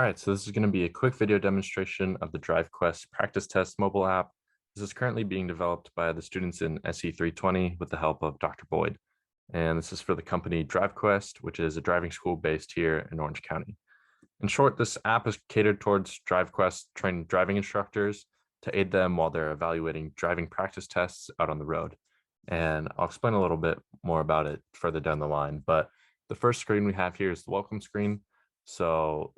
All right, so this is going to be a quick video demonstration of the DriveQuest practice test mobile app. This is currently being developed by the students in SE 320 with the help of Dr. Boyd. And this is for the company DriveQuest, which is a driving school based here in Orange County. In short, this app is catered towards DriveQuest trained driving instructors to aid them while they're evaluating driving practice tests out on the road. And I'll explain a little bit more about it further down the line. But the first screen we have here is the welcome screen. So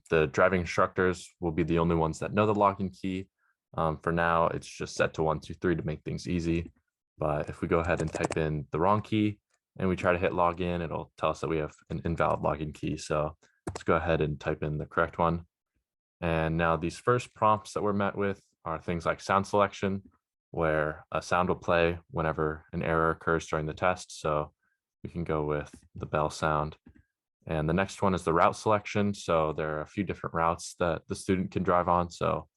the driving instructors will be the only ones that know the login key. For now, it's just set to 1, 2, 3 to make things easy. But if we go ahead and type in the wrong key and we try to hit login, it'll tell us that we have an invalid login key. So let's go ahead and type in the correct one. And now these first prompts that we're met with are things like sound selection, where a sound will play whenever an error occurs during the test. So we can go with the bell sound. And the next one is the route selection. So there are a few different routes that the student can drive on. So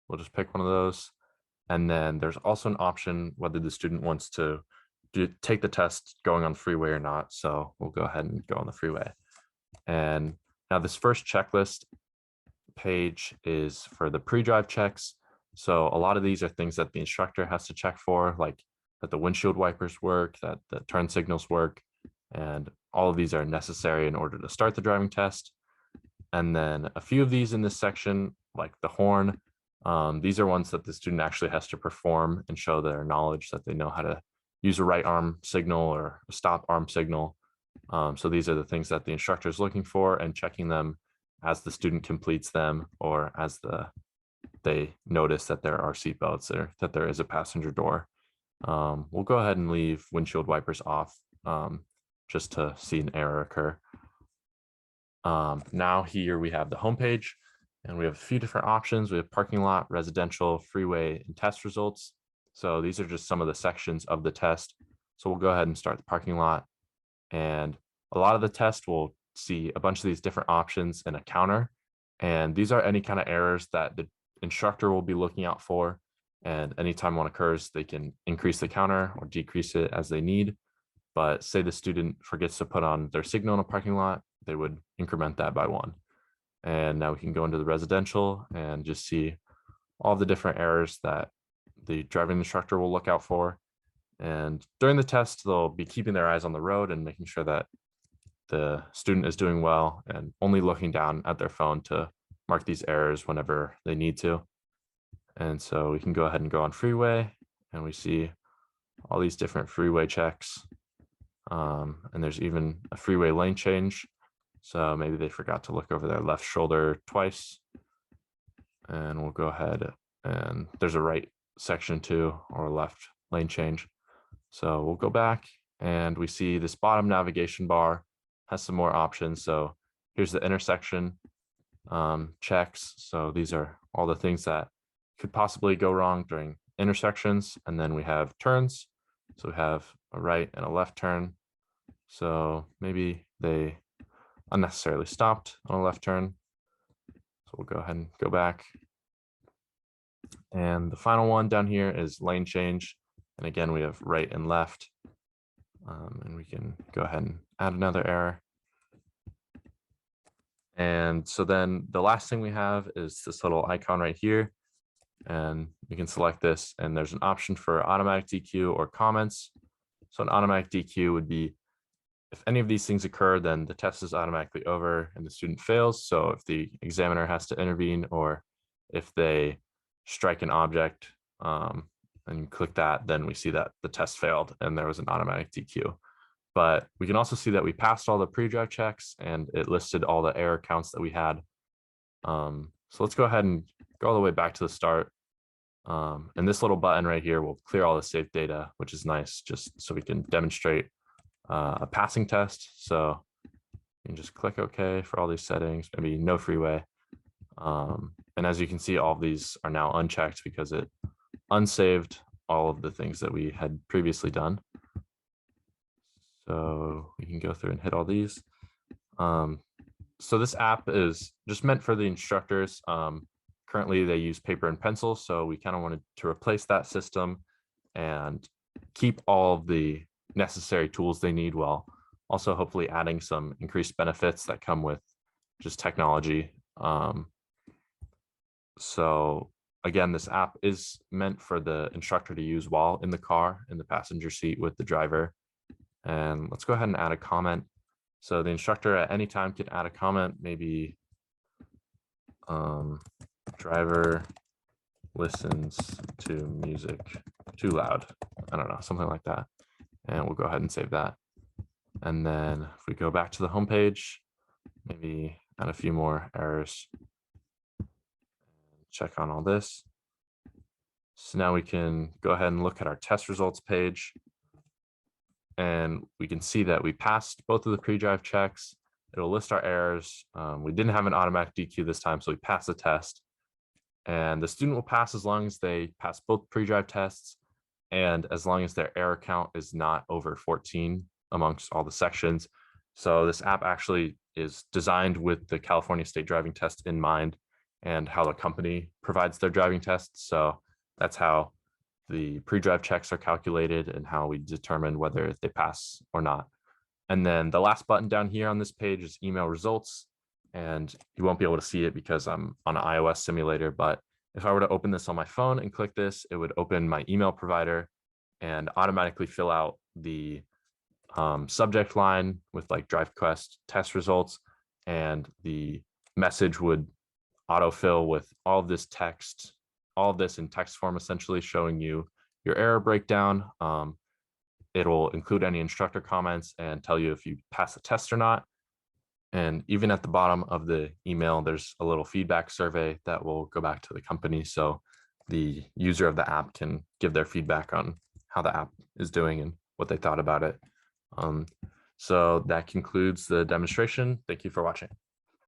we'll just pick one of those. And then there's also an option whether the student wants to take the test going on the freeway or not. So we'll go ahead and go on the freeway. And now this first checklist page is for the pre-drive checks. So a lot of these are things that the instructor has to check for, like that the windshield wipers work, that the turn signals work, and all of these are necessary in order to start the driving test. And then a few of these in this section, like the horn, these are ones that the student actually has to perform and show their knowledge that they know how to use a right arm signal or a stop arm signal. So these are the things that the instructor is looking for and checking them as the student completes them or as they notice that there are seat belts or that there is a passenger door. We'll go ahead and leave windshield wipers off just to see an error occur. Now here we have the homepage and we have a few different options. We have parking lot, residential, freeway, and test results. So these are just some of the sections of the test. So we'll go ahead and start the parking lot. And a lot of the test will see a bunch of these different options and a counter. And these are any kind of errors that the instructor will be looking out for. And anytime one occurs, they can increase the counter or decrease it as they need. But say the student forgets to put on their signal in a parking lot, they would increment that by 1. And now we can go into the residential and just see all the different errors that the driving instructor will look out for. And during the test, they'll be keeping their eyes on the road and making sure that the student is doing well and only looking down at their phone to mark these errors whenever they need to. And so we can go ahead and go on freeway and we see all these different freeway checks. And there's even a freeway lane change. So maybe they forgot to look over their left shoulder twice. And we'll go ahead and there's a right section too, or a left lane change. So we'll go back and we see this bottom navigation bar has some more options. So here's the intersection checks. So these are all the things that could possibly go wrong during intersections. And then we have turns. So we have a right and a left turn. So maybe they unnecessarily stopped on a left turn. So we'll go ahead and go back. And the final one down here is lane change. And again, we have right and left. And we can go ahead and add another error. And so then the last thing we have is this little icon right here. And we can select this and there's an option for automatic DQ or comments. So an automatic DQ would be if any of these things occur, then the test is automatically over and the student fails. So if the examiner has to intervene or if they strike an object and click that, then we see that the test failed and there was an automatic DQ. But we can also see that we passed all the pre-drive checks and it listed all the error counts that we had. So let's go ahead and go all the way back to the start. And this little button right here will clear all the saved data, which is nice, just so we can demonstrate a passing test. So you can just click OK for all these settings, maybe no freeway. And as you can see, all of these are now unchecked because it unsaved all of the things that we had previously done. So we can go through and hit all these. So this app is just meant for the instructors. Currently they use paper and pencil. So we kind of wanted to replace that system and keep all of the necessary tools they need while also hopefully adding some increased benefits that come with just technology So again, this app is meant for the instructor to use while in the car, in the passenger seat with the driver. And let's go ahead and add a comment. So the instructor at any time can add a comment, maybe driver listens to music too loud. I don't know, something like that. And we'll go ahead and save that. And then if we go back to the home page, maybe add a few more errors. Check on all this. So now we can go ahead and look at our test results page. And we can see that we passed both of the pre-drive checks. It'll list our errors. We didn't have an automatic DQ this time, so we passed the test. And the student will pass as long as they pass both pre-drive tests and as long as their error count is not over 14 amongst all the sections. So this app actually is designed with the California State Driving Test in mind and how the company provides their driving tests. So that's how the pre-drive checks are calculated and how we determine whether they pass or not. And then the last button down here on this page is email results. And you won't be able to see it because I'm on an iOS simulator. But if I were to open this on my phone and click this, it would open my email provider and automatically fill out the subject line with like DriveQuest test results. And the message would autofill with all of this text, all of this in text form, essentially showing you your error breakdown. It'll include any instructor comments and tell you if you pass the test or not. And even at the bottom of the email, there's a little feedback survey that will go back to the company. So the user of the app can give their feedback on how the app is doing and what they thought about it. So that concludes the demonstration. Thank you for watching.